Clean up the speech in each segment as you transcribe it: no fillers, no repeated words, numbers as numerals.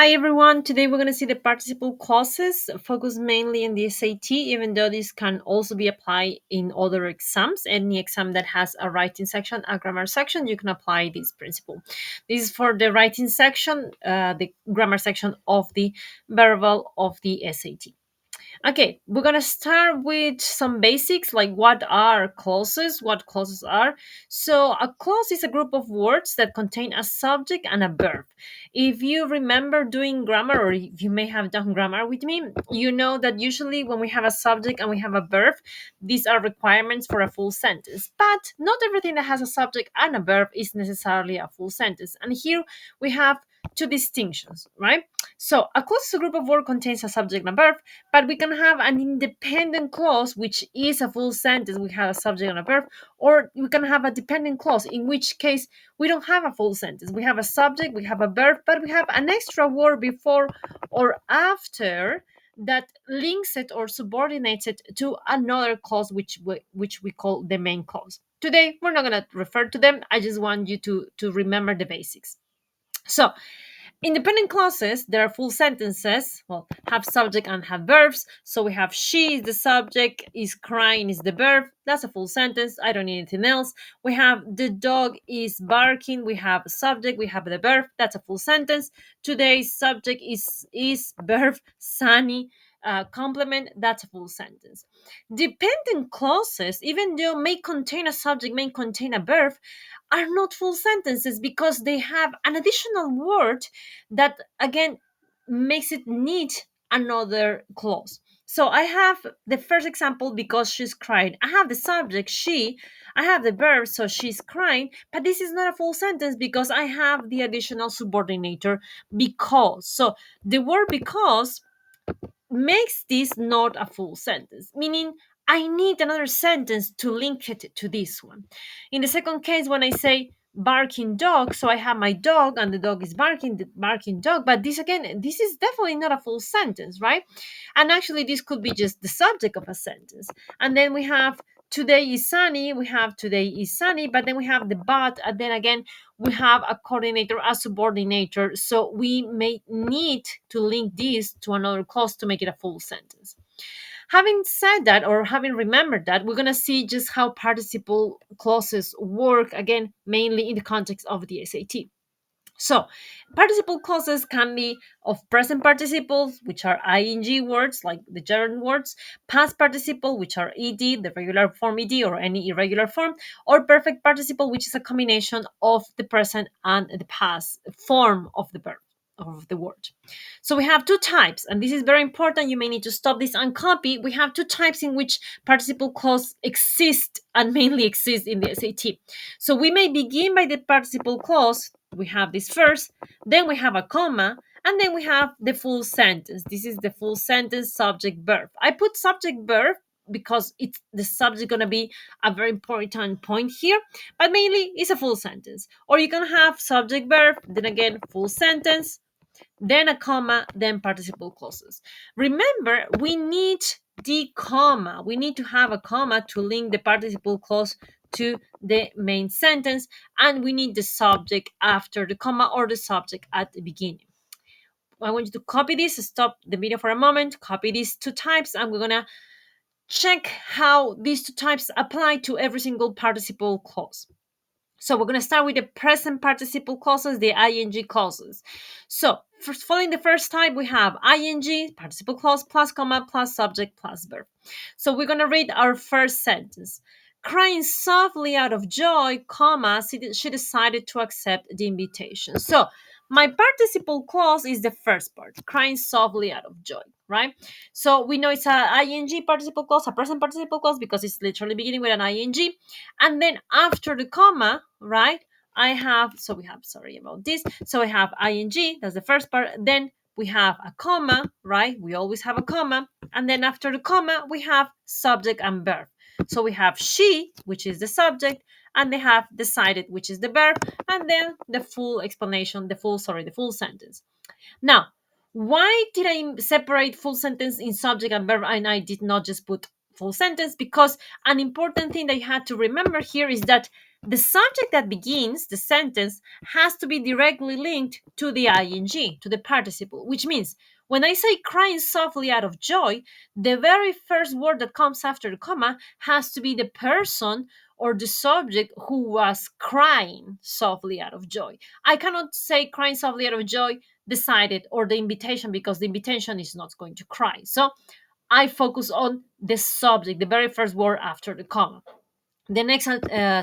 Hi everyone, today we're going to see the participle clauses focus mainly in the SAT, even though this can also be applied in other exams. Any exam that has a writing section, a grammar section, you can apply this principle. This is for the writing section, the grammar section of the verbal of the SAT. Okay, we're gonna start with some basics like what are clauses, what clauses are. So, a clause is a group of words that contain a subject and a verb. If you remember doing grammar, or if you may have done grammar with me, you know that usually when we have a subject and we have a verb, these are requirements for a full sentence. But not everything that has a subject and a verb is necessarily a full sentence. And here we have two distinctions, right? So, a clause is a group of words contains a subject and a verb, but we can have an independent clause, which is a full sentence. We have a subject and a verb, or we can have a dependent clause, in which case we don't have a full sentence. We have a subject, we have a verb, but we have an extra word before or after that links it or subordinates it to another clause, which we call the main clause. Today, we're not going to refer to them. I just want you to remember the basics. So, independent clauses, there are full sentences, well, have subject and have verbs. So we have she is the subject, is crying is the verb. That's a full sentence. I don't need anything else. We have the dog is barking. We have a subject, we have the verb. That's a full sentence. Today's subject is verb, sunny. Complement, that's a full sentence. Dependent clauses, even though may contain a subject, may contain a verb, are not full sentences because they have an additional word that again makes it need another clause. So I have the first example, because she's crying. I have the subject she, I have the verb, so she's crying, but this is not a full sentence because I have the additional subordinator because. So the word because makes this not a full sentence, meaning I need another sentence to link it to this one. In the second case, when I say barking dog, so I have my dog and the dog is barking, the barking dog, but this again, this is definitely not a full sentence, right? And actually, this could be just the subject of a sentence. And then we have today is sunny, we have today is sunny, but then we have the but, and then again, we have a coordinator, a subordinator. So we may need to link this to another clause to make it a full sentence. Having said that, or having remembered that, we're going to see just how participle clauses work, again, mainly in the context of the SAT. So, participle clauses can be of present participles, which are ing words, like the gerund words, past participle, which are ed, the regular form ed, or any irregular form, or perfect participle, which is a combination of the present and the past form of the verb, of the word. So we have two types, and this is very important. You may need to stop this and copy. We have two types in which participle clause exist and mainly exist in the SAT. So we may begin by the participle clause. We have this first, then we have a comma, and then we have the full sentence. This is the full sentence subject verb. I put subject verb because it's the subject going to be a very important point here, but mainly it's a full sentence. Or you can have subject verb, then again full sentence, then a comma, then participle clauses. Remember, we need the comma. We need to have a comma to link the participle clause to the main sentence, and we need the subject after the comma or the subject at the beginning. I want you to copy this, stop the video for a moment, copy these two types, and we're going to check how these two types apply to every single participle clause. So we're going to start with the present participle clauses, the ing clauses. So following the first type, we have ing, participle clause, plus comma, plus subject, plus verb. So we're going to read our first sentence. Crying softly out of joy, comma, she decided to accept the invitation. So my participle clause is the first part, crying softly out of joy, right? So we know it's a ing participle clause, a present participle clause, because it's literally beginning with an ing. And then after the comma, right, sorry about this. So I have ing, that's the first part. Then we have a comma, right? We always have a comma. And then after the comma, we have subject and verb. So we have she, which is the subject, and they have decided, which is the verb, and then the full explanation, the full sentence. Now, why did I separate full sentence in subject and verb and I did not just put full sentence? Because an important thing that you had to remember here is that The subject that begins the sentence has to be directly linked to the ing, to the participle, which means when I say crying softly out of joy, the very first word that comes after the comma has to be the person or the subject who was crying softly out of joy. I cannot say crying softly out of joy, decided, or the invitation, because the invitation is not going to cry. So I focus on the subject, the very first word after the comma. The next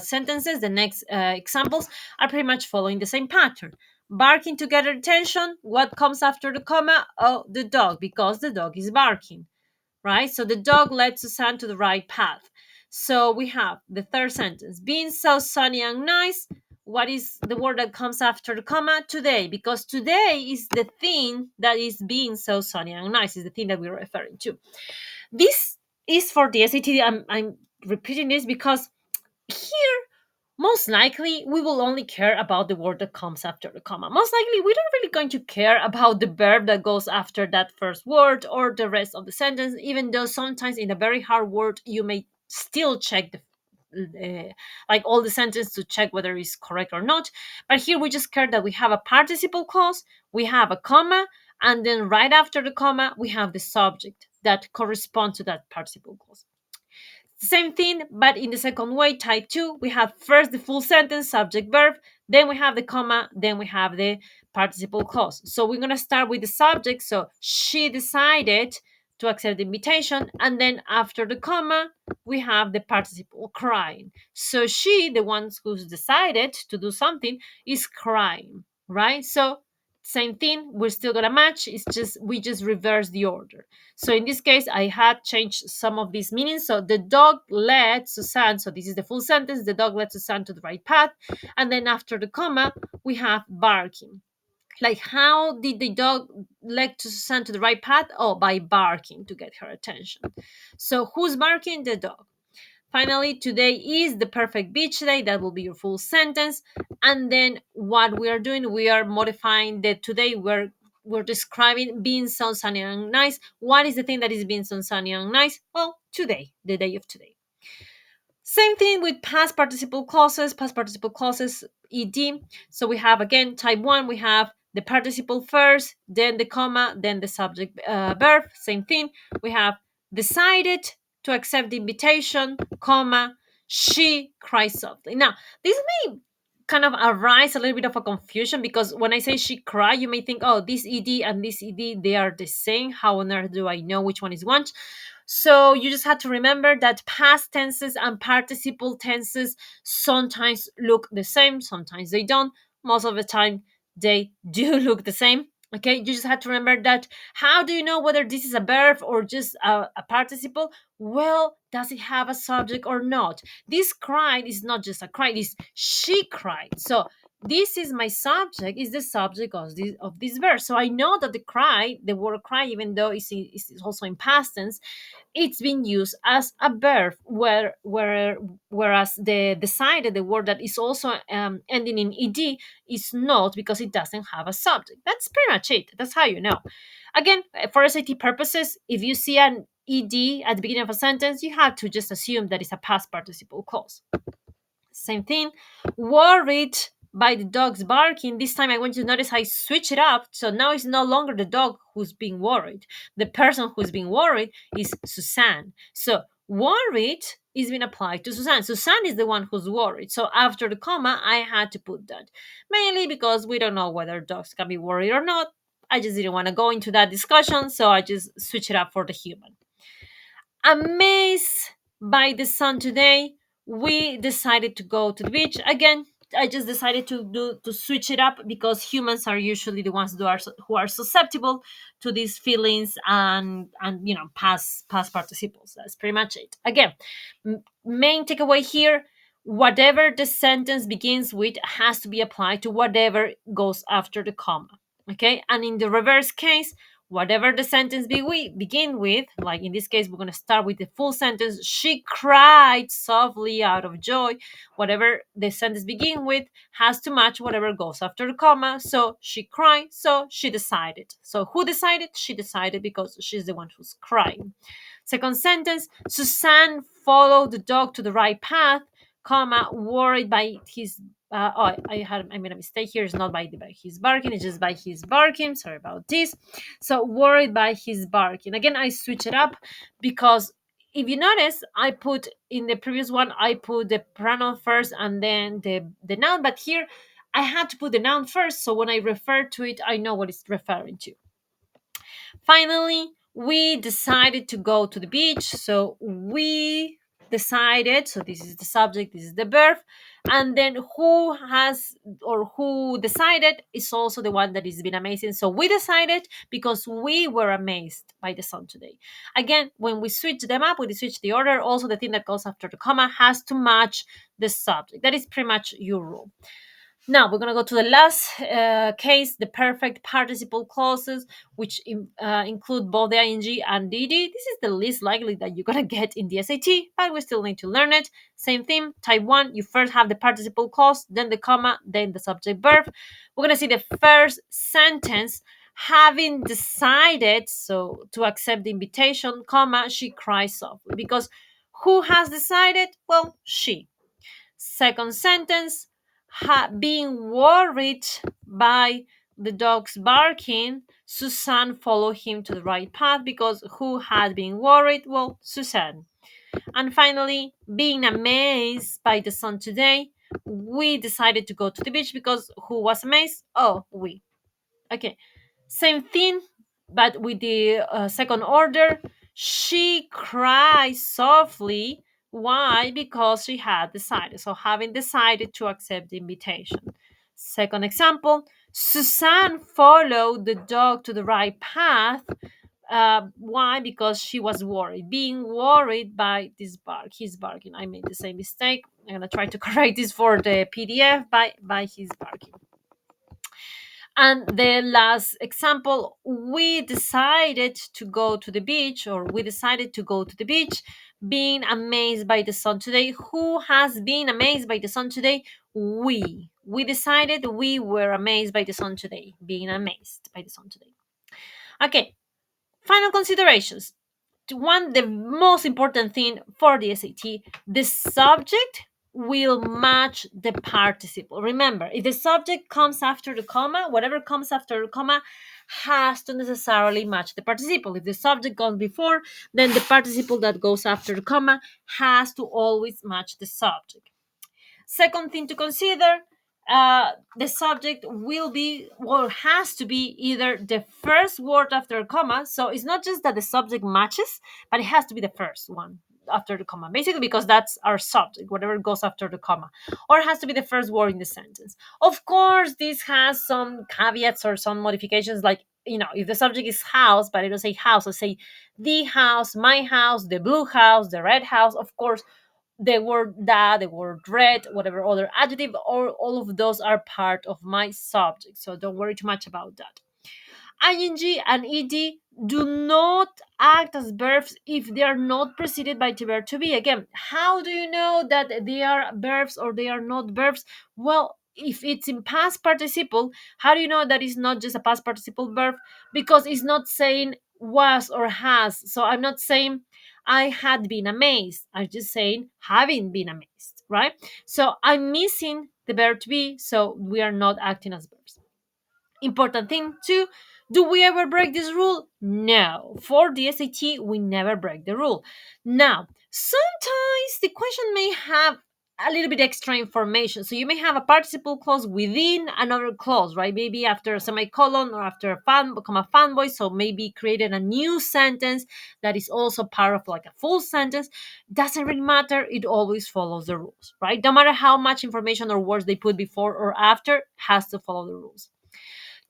sentences, the next examples are pretty much following the same pattern. Barking to get attention. What comes after the comma? Oh, the dog, because the dog is barking, right? So the dog led Suzanne to the right path. So we have the third sentence, being so sunny and nice. What is the word that comes after the comma? Today, because today is the thing that is being so sunny and nice, is the thing that we're referring to. This is for the SAT. I'm repeating this because here, most likely, we will only care about the word that comes after the comma. Most likely, we're not really going to care about the verb that goes after that first word or the rest of the sentence, even though sometimes in a very hard word, you may still check the like all the sentence to check whether it's correct or not. But here we just care that we have a participle clause, we have a comma, and then right after the comma, we have the subject that corresponds to that participle clause. Same thing, but in the second way, type 2, we have first the full sentence, subject, verb, then we have the comma, then we have the participle clause. So we're going to start with the subject. So she decided to accept the invitation. And then after the comma, we have the participle, crying. So she, the one who's decided to do something, is crying, right? So same thing, we're still going to match. It's just, we just reverse the order. So in this case, I had changed some of these meanings. So the dog led Suzanne. So this is the full sentence. The dog led Suzanne to the right path. And then after the comma, we have barking. Like, how did the dog lead to Suzanne to the right path? Oh, by barking to get her attention. So who's barking? The dog. Finally, today is the perfect beach day. That will be your full sentence. And then what we are doing, we are modifying the today. We're describing being so sunny and nice. What is the thing that is being so sunny and nice? Well, today, the day of today. Same thing with past participle clauses, ed. So we have, again, type 1, we have the participle first, then the comma, then the subject verb. Same thing. We have decided to accept the invitation, comma, she cries softly. Now, this may kind of arise a little bit of a confusion, because when I say she cried, you may think, oh, this ed and this ed, they are the same. How on earth do I know which one is which? So you just have to remember that past tenses and participle tenses sometimes look the same, sometimes they don't. Most of the time, they do look the same. Okay, you just have to remember that. How do you know whether this is a verb or just a participle? Well, does it have a subject or not? This cried is not just a cry, it's she cried. So this is my subject, is the subject of this verb. So I know that the word cry, even though it's also in past tense, it's been used as a verb, whereas the decided, the word that is also ending in ed, is not, because it doesn't have a subject. That's pretty much it. That's how you know. Again, for SAT purposes, if you see an ed at the beginning of a sentence, you have to just assume that it's a past participle clause. Same thing. Worried by the dog's barking. This time I want you to notice I switch it up. So now it's no longer the dog who's being worried. The person who's being worried is Suzanne. So worried is being applied to Suzanne. Suzanne is the one who's worried. So after the comma, I had to put that. Mainly because we don't know whether dogs can be worried or not. I just didn't want to go into that discussion, so I just switch it up for the human. Amazed by the sun today, we decided to go to the beach again. I just decided to switch it up, because humans are usually the ones who are susceptible to these feelings and past participles. That's pretty much it. Again, main takeaway here: whatever the sentence begins with has to be applied to whatever goes after the comma. Okay, and in the reverse case, whatever the sentence begin with, like in this case, we're going to start with the full sentence. She cried softly out of joy. Whatever the sentence begin with has to match whatever goes after the comma. So she cried, so she decided. So who decided? She decided, because she's the one who's crying. Second sentence, Suzanne followed the dog to the right path, comma, worried by his. I made a mistake here. It's not by his barking. It's just by his barking. Sorry about this. So worried by his barking. Again, I switch it up because if you notice, I put in the previous one, I put the pronoun first and then the noun. But here, I had to put the noun first. So when I refer to it, I know what it's referring to. Finally, we decided to go to the beach. So we decided, so this is the subject, this is the verb, and then who has or who decided is also the one that has been amazing. So we decided because we were amazed by the sun today. Again, when we switch them up, when we switch the order, also the thing that goes after the comma has to match the subject. That is pretty much your rule. Now we're going to go to the last case, the perfect participle clauses, which include both the ing and the ed. This is the least likely that you're going to get in the SAT, but we still need to learn it. Same thing, type 1, you first have the participle clause, then the comma, then the subject verb. We're going to see the first sentence, having decided so to accept the invitation, comma, she cries softly. Because who has decided? Well, she. Second sentence, being worried by the dog's barking, Suzanne followed him to the right path because who had been worried? Well, Suzanne. And finally, being amazed by the sun today, we decided to go to the beach because who was amazed? Oh, we. Okay, same thing, but with the second order. She cries softly. Why? Because she had decided. So, having decided to accept the invitation. Second example, Suzanne followed the dog to the right path. Why? Because she was worried, being worried by this bark. His barking. I made the same mistake. I'm gonna try to correct this for the PDF by his barking. And the last example, we decided to go to the beach, or we decided to go to the beach, being amazed by the sun today. Who has been amazed by the sun today? We. We decided we were amazed by the sun today, being amazed by the sun today. Okay, final considerations. One, the most important thing for the SAT, the subject will match the participle. Remember, if the subject comes after the comma, whatever comes after the comma has to necessarily match the participle. If the subject goes before, then the participle that goes after the comma has to always match the subject. Second thing to consider, the subject will be or has to be either the first word after a comma. So it's not just that the subject matches, but it has to be the first one after the comma, basically because that's our subject, whatever goes after the comma, or it has to be the first word in the sentence. Of course, this has some caveats or some modifications, like, if the subject is house, but I don't say house, I say the house, my house, the blue house, the red house. Of course, the word that, the word red, whatever other adjective, or all of those are part of my subject. So don't worry too much about that. Ing and ed do not act as verbs if they are not preceded by the verb to be. Again, how do you know that they are verbs or they are not verbs? Well, if it's in past participle, how do you know that it's not just a past participle verb? Because it's not saying was or has. So I'm not saying I had been amazed. I'm just saying having been amazed, right? So I'm missing the verb to be, so we are not acting as verbs. Important thing too, do we ever break this rule? No. For the SAT, we never break the rule. Now, sometimes the question may have a little bit extra information. So you may have a participle clause within another clause, right? Maybe after a semicolon or after a comma fanboy. So maybe created a new sentence that is also part of like a full sentence. Doesn't really matter. It always follows the rules, right? No matter how much information or words they put before or after, has to follow the rules.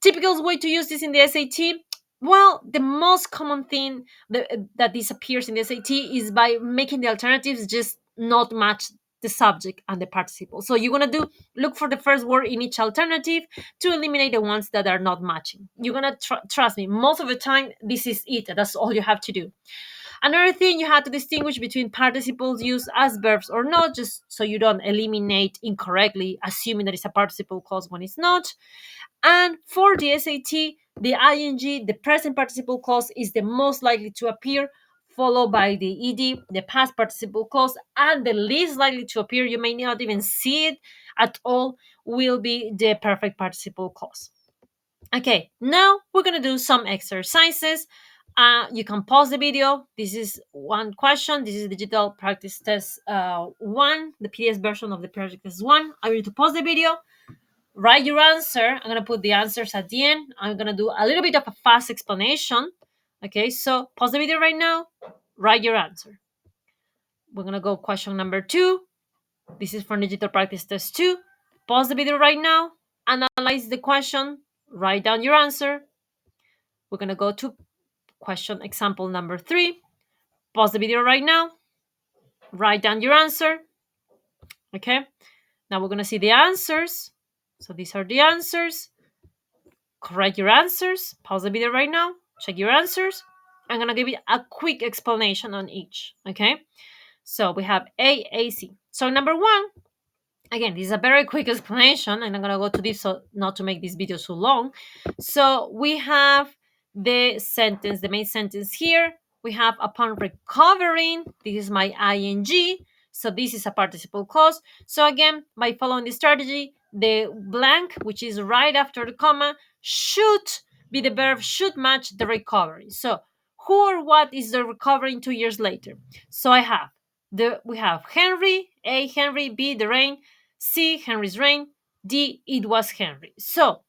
Typical way to use this in the SAT? Well, the most common thing that this appears in the SAT is by making the alternatives just not match the subject and the participle. So you're going to look for the first word in each alternative to eliminate the ones that are not matching. You're going to trust me, most of the time, this is it. That's all you have to do. Another thing, you have to distinguish between participles used as verbs or not, just so you don't eliminate incorrectly, assuming that it's a participle clause when it's not. And for the SAT, the ing, the present participle clause, is the most likely to appear followed by the ed, the past participle clause, and the least likely to appear, you may not even see it at all, will be the perfect participle clause. Okay, now we're gonna do some exercises. You can pause the video. This is one question. This is digital practice test 1, the PDF version of the project test 1. I want you to pause the video, write your answer. I'm gonna put the answers at the end. I'm gonna do a little bit of a fast explanation. Okay, so pause the video right now, write your answer. We're gonna go question number 2. This is from digital practice test 2. Pause the video right now, analyze the question, write down your answer. We're gonna go to question example number 3. Pause the video right now, write down your answer. Okay, now we're gonna see the answers. So these are the answers. Correct your answers. Pause the video right now, check your answers. I'm gonna give you a quick explanation on each. Okay, so we have A, C. So number 1, again, this is a very quick explanation, and I'm gonna go to this so not to make this video so long. So we have the sentence, the main sentence here. We have upon recovering. This is my ing. So this is a participle clause. So again, by following the strategy, the blank, which is right after the comma, should be the verb should match the recovery. So who or what is the recovering 2 years later? So we have Henry, A, Henry, B, the rain, C, Henry's reign, D, it was Henry. So,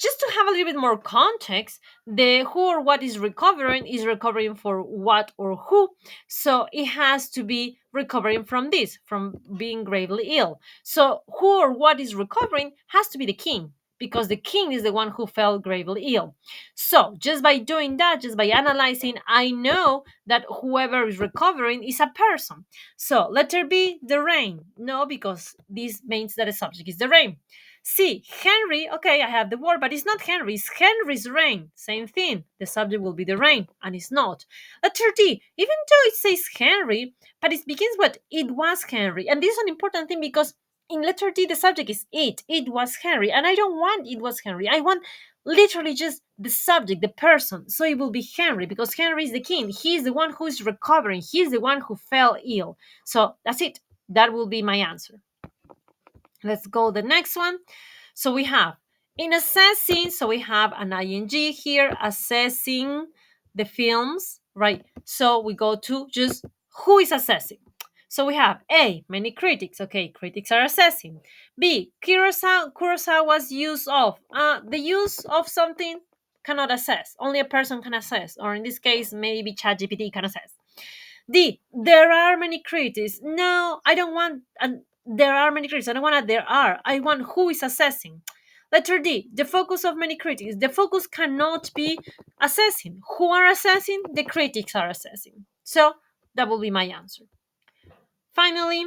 just to have a little bit more context, the who or what is recovering for what or who. So it has to be recovering from this, from being gravely ill. So who or what is recovering has to be the king, because the king is the one who fell gravely ill. So just by doing that, just by analyzing, I know that whoever is recovering is a person. So letter B, the rain. No, because this means that the subject is the rain. C, Henry. Okay, I have the word, but it's not Henry. It's Henry's reign. Same thing. The subject will be the reign, and it's not. Letter D, even though it says Henry, but it begins with it was Henry. And this is an important thing because in letter D, the subject is it. It was Henry. And I don't want it was Henry. I want literally just the subject, the person. So it will be Henry because Henry is the king. He is the one who is recovering. He is the one who fell ill. So that's it. That will be my answer. Let's go the next one. So we have in assessing, so we have an ing here, assessing the films, right? So we go to just who is assessing. So we have A, many critics. Okay, critics are assessing. B, Kurosawa's use of. The use of something cannot assess. Only a person can assess. Or in this case, maybe ChatGPT can assess. D, there are many critics. No, I don't want there are many critics. I don't want a there are. I want who is assessing. Letter D, the focus of many critics. The focus cannot be assessing. Who are assessing? The critics are assessing. So that will be my answer. Finally,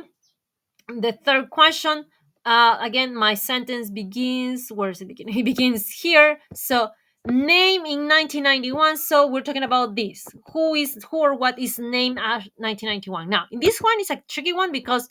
the third question. Again, my sentence begins. Where is it beginning? It begins here. So name in 1991. So we're talking about this. Who or what is named as 1991? Now, in this one, it's a tricky one because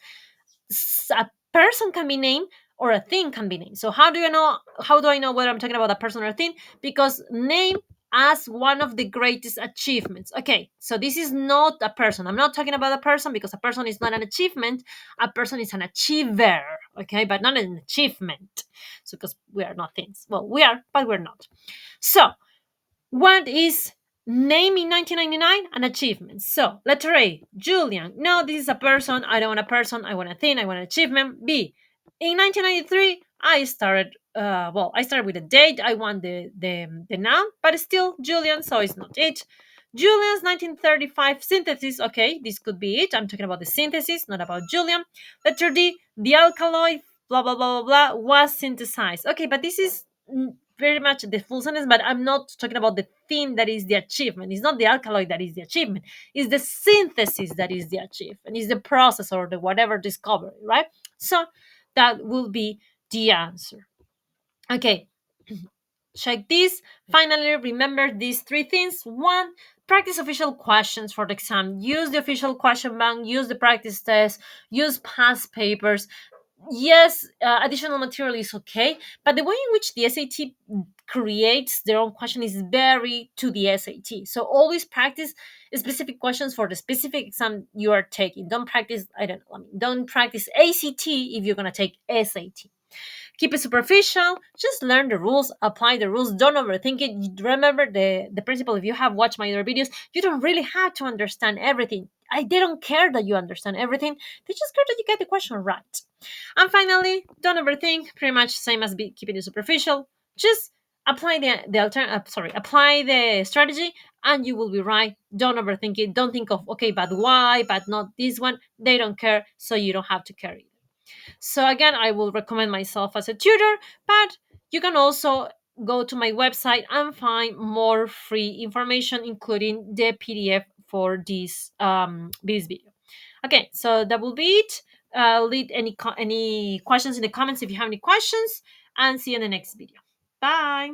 a person can be named or a thing can be named. So how do I know whether I'm talking about a person or a thing? Because name as one of the greatest achievements. Okay, so this is not a person. I'm not talking about a person because a person is not an achievement. A person is an achiever, okay, but not an achievement. So because we are not things. Well, we are, but we're not. So what is name in 1999? An achievement. So letter A, Julian. No, this is a person. I don't want a person. I want a thing. I want an achievement. B, in 1993, I started with a date. I want the noun, but still Julian, so it's not it. Julian's 1935 synthesis. Okay, this could be it. I'm talking about the synthesis, not about Julian. Letter D, the alkaloid, blah, blah, blah, blah, blah, was synthesized. Okay, but this is very much the full sentence, but I'm not talking about the thing that is the achievement. It's not the alkaloid that is the achievement. It's the synthesis that is the achievement. It's the process or the whatever discovery, right? So that will be the answer. Okay, check this. Finally, remember these three things. 1, practice official questions for the exam. Use the official question bank, use the practice test, use past papers. Yes, additional material is okay, but the way in which the SAT creates their own question is very to the SAT. So always practice specific questions for the specific exam you are taking. Don't practice, I don't know, I mean, don't practice ACT if you're going to take SAT. Keep it superficial. Just learn the rules, apply the rules. Don't overthink it. Remember the principle. If you have watched my other videos, you don't really have to understand everything. They don't care that you understand everything. They just care that you get the question right. And finally, don't overthink. Pretty much same as keeping it superficial. Just apply apply the strategy, and you will be right. Don't overthink it. Don't think of okay, but why, but not this one. They don't care, so you don't have to care. So again, I will recommend myself as a tutor, but you can also go to my website and find more free information, including the PDF for this video. Okay, so that will be it. Leave any questions in the comments if you have any questions, and see you in the next video. Bye.